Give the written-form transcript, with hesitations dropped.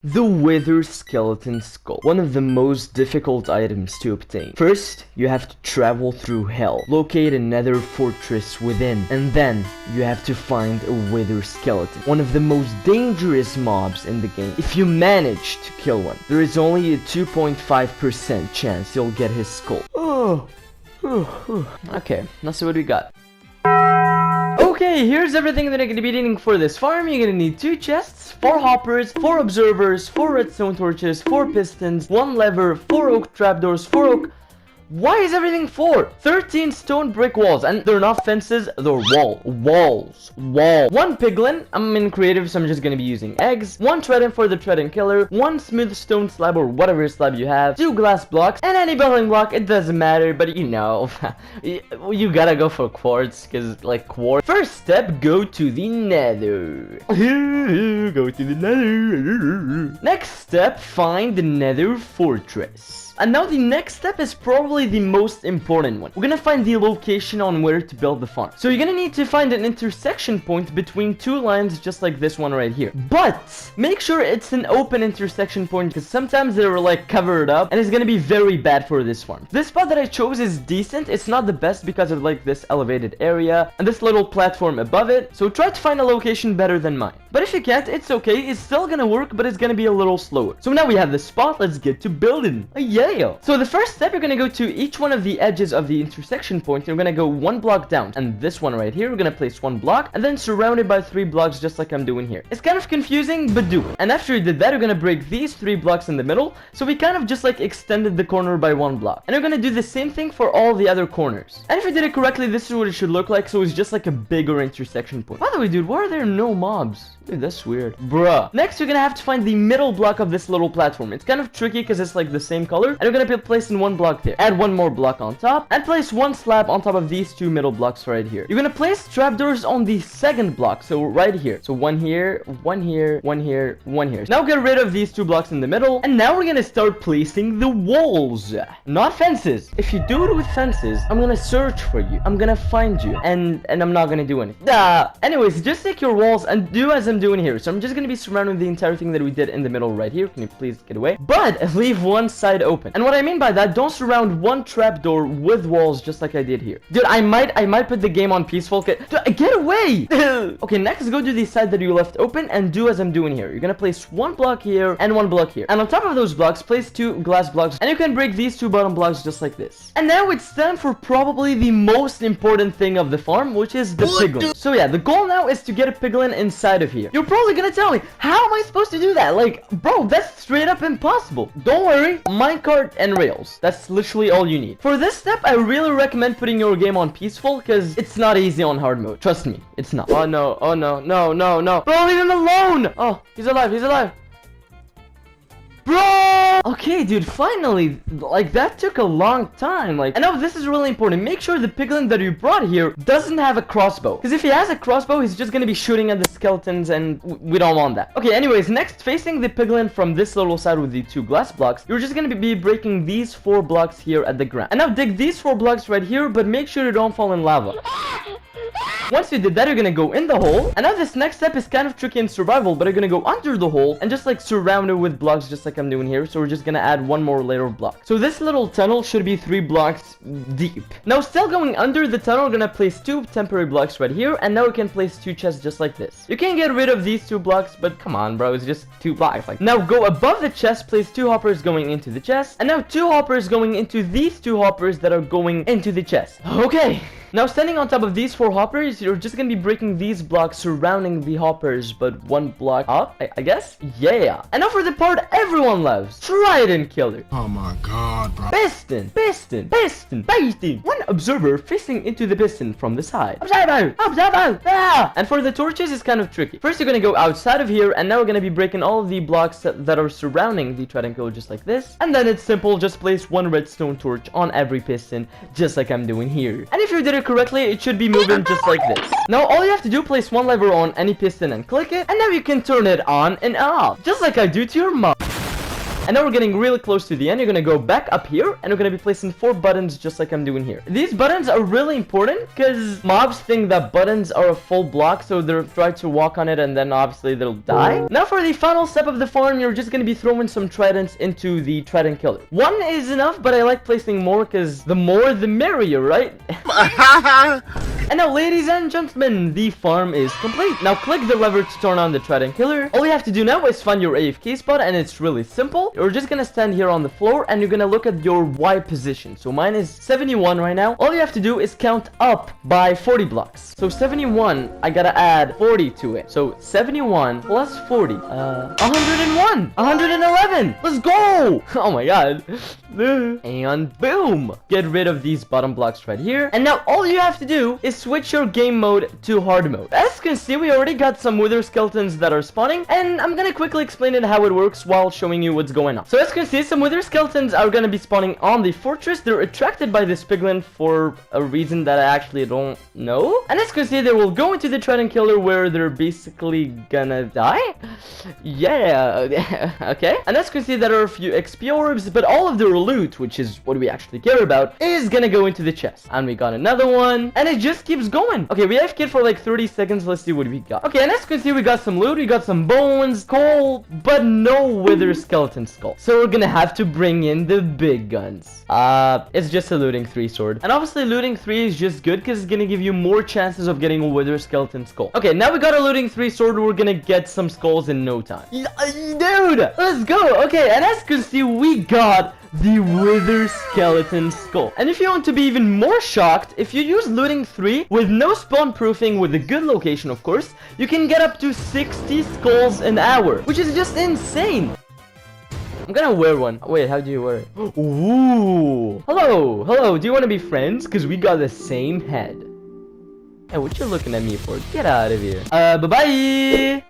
The Wither skeleton skull, one of the most difficult items to obtain. First, you have to travel through hell, locate a nether fortress within, and then you have to find a Wither skeleton, one of the most dangerous mobs in the game. If you manage to kill one, there is only a 2.5% chance you'll get his skull. Okay, let's see what we got. Okay, here's everything that I'm gonna be needing for this farm. You're gonna need 2 chests, 4 hoppers, 4 observers, 4 redstone torches, 4 pistons, 1 lever, 4 oak trapdoors, 4 oak... Why is everything 4? 13 stone brick walls, and they're not fences, they're walls. 1 piglin, I'm in creative, so I'm just gonna be using eggs. 1 trident for the trident killer. 1 smooth stone slab or whatever slab you have. 2 glass blocks, and any building block, it doesn't matter, but you know, you gotta go for quartz, cause like quartz. First step, go to the nether. Go to the nether. Next step, find the nether fortress. And now the next step is probably the most important one. We're gonna find the location on where to build the farm. So you're gonna need to find an intersection point between 2 lines just like this one right here. But make sure it's an open intersection point because sometimes they're like covered up and it's gonna be very bad for this farm. This spot that I chose is decent. It's not the best because of like this elevated area and this little platform above it. So try to find a location better than mine. But if you can't, it's okay. It's still gonna work, but it's gonna be a little slower. So now we have the spot. Let's get to building. Yeah. So the first step, you're gonna go to each one of the edges of the intersection point. You're gonna go 1 block down, and this one right here, we're gonna place 1 block, and then surround it by 3 blocks, just like I'm doing here. It's kind of confusing, but do it. And after you did that, you're gonna break these 3 blocks in the middle. So we kind of just like extended the corner by 1 block. And you're gonna do the same thing for all the other corners. And if you did it correctly, this is what it should look like. So it's just like a bigger intersection point. By the way, dude, why are there no mobs? Dude, that's weird. Bruh. Next, you're gonna have to find the middle block of this little platform. It's kind of tricky because it's like the same color. And you're gonna be placing 1 block there. Add 1 more block on top. And place 1 slab on top of these 2 middle blocks right here. You're gonna place trapdoors on the second block. So right here. So 1 here, 1 here, 1 here, 1 here. Now get rid of these 2 blocks in the middle. And now we're gonna start placing the walls. Not fences. If you do it with fences, I'm gonna search for you. I'm gonna find you. And I'm not gonna do anything. Anyways, just take your walls and do as I'm doing here. So I'm just gonna be surrounding the entire thing that we did in the middle right here. Can you please get away? But leave 1 side open. And what I mean by that, don't surround 1 trapdoor with walls just like I did here. Dude, I might put the game on peaceful. Dude, get away! Okay, next go to the side that you left open and do as I'm doing here. You're gonna place 1 block here and 1 block here. And on top of those blocks, place 2 glass blocks. And you can break these 2 bottom blocks just like this. And now it's time for probably the most important thing of the farm, which is the piglin. So yeah, the goal now is to get a piglin inside of here. You're probably gonna tell me, how am I supposed to do that? Like, bro, that's straight up impossible. Don't worry, minecart and rails. That's literally all you need. For this step, I really recommend putting your game on peaceful because it's not easy on hard mode. Trust me, it's not. Oh no, no. Bro, leave him alone. Oh, he's alive. Bro! Okay, dude, finally, like, that took a long time, like, and now this is really important. Make sure the piglin that you brought here doesn't have a crossbow, because if he has a crossbow, he's just gonna be shooting at the skeletons, and we don't want that. Okay, anyways, next, facing the piglin from this little side with the 2 glass blocks, you're just gonna be breaking these 4 blocks here at the ground. And now dig these 4 blocks right here, but make sure you don't fall in lava. Once you did that, you're gonna go in the hole. And now this next step is kind of tricky in survival, but you're gonna go under the hole and just like surround it with blocks just like I'm doing here. So we're just gonna add 1 more layer of block. So this little tunnel should be 3 blocks deep. Now still going under the tunnel, we're gonna place 2 temporary blocks right here. And now we can place 2 chests just like this. You can get rid of these 2 blocks, but come on, bro, it's just 2 blocks. Like, now go above the chest, place 2 hoppers going into the chest. And now 2 hoppers going into these 2 hoppers that are going into the chest. Okay. Now, standing on top of these 4 hoppers, you're just gonna be breaking these blocks surrounding the hoppers, but 1 block up, I guess? Yeah. And now for the part everyone loves, trident killer. Oh my god, bro. Piston. 1 observer facing into the piston from the side. Observer. Ah! And for the torches, it's kind of tricky. First, you're gonna go outside of here, and now we're gonna be breaking all of the blocks that are surrounding the trident killer just like this. And then it's simple, just place 1 redstone torch on every piston, just like I'm doing here. And if you did it correctly, it should be moving just like this. Now all you have to do, place 1 lever on any piston and click it, and now you can turn it on and off, just like I do to your mom. And now we're getting really close to the end. You're gonna go back up here, and we're gonna be placing 4 buttons just like I'm doing here. These buttons are really important because mobs think that buttons are a full block, so they'll try to walk on it and then obviously they'll die. Now for the final step of the farm, you're just gonna be throwing some tridents into the trident killer. 1 is enough, but I like placing more because the more the merrier, right? And now, ladies and gentlemen, the farm is complete. Now click the lever to turn on the trident killer. All you have to do now is find your AFK spot, and it's really simple. You're just gonna stand here on the floor, and you're gonna look at your Y position. So mine is 71 right now. All you have to do is count up by 40 blocks. So 71, I gotta add 40 to it. So 71 plus 40, 101, 111. Let's go! Oh my god. And boom! Get rid of these bottom blocks right here. And now all you have to do is switch your game mode to hard mode. As you can see, we already got some wither skeletons that are spawning, and I'm gonna quickly explain it how it works while showing you what's going on. So as you can see, some wither skeletons are gonna be spawning on the fortress. They're attracted by this piglin for a reason that I actually don't know. And as you can see, they will go into the trident killer where they're basically gonna die. Yeah, okay. And as you can see, there are a few XP orbs, but all of their loot, which is what we actually care about, is gonna go into the chest. And we got another one, and it just keeps going. Okay, we have kid for like 30 seconds. Let's see what we got. Okay, and as you can see, we got some loot. We got some bones, coal, but no wither skeleton skull. So we're gonna have to bring in the big guns. It's just a looting 3 sword. And obviously looting 3 is just good because it's gonna give you more chances of getting a wither skeleton skull. Okay, now we got a looting 3 sword. We're gonna get some skulls in no time. Dude, let's go. Okay, and as you can see, we got the wither skeleton skull. And if you want to be even more shocked, if you use looting 3 with no spawn proofing, with a good location of course, you can get up to 60 skulls an hour, which is just insane. I'm gonna wear one. Wait, how do you wear it? Ooh. Hello, do you want to be friends? Because we got the same head. Hey, what you looking at me for? Get out of here. Bye-bye.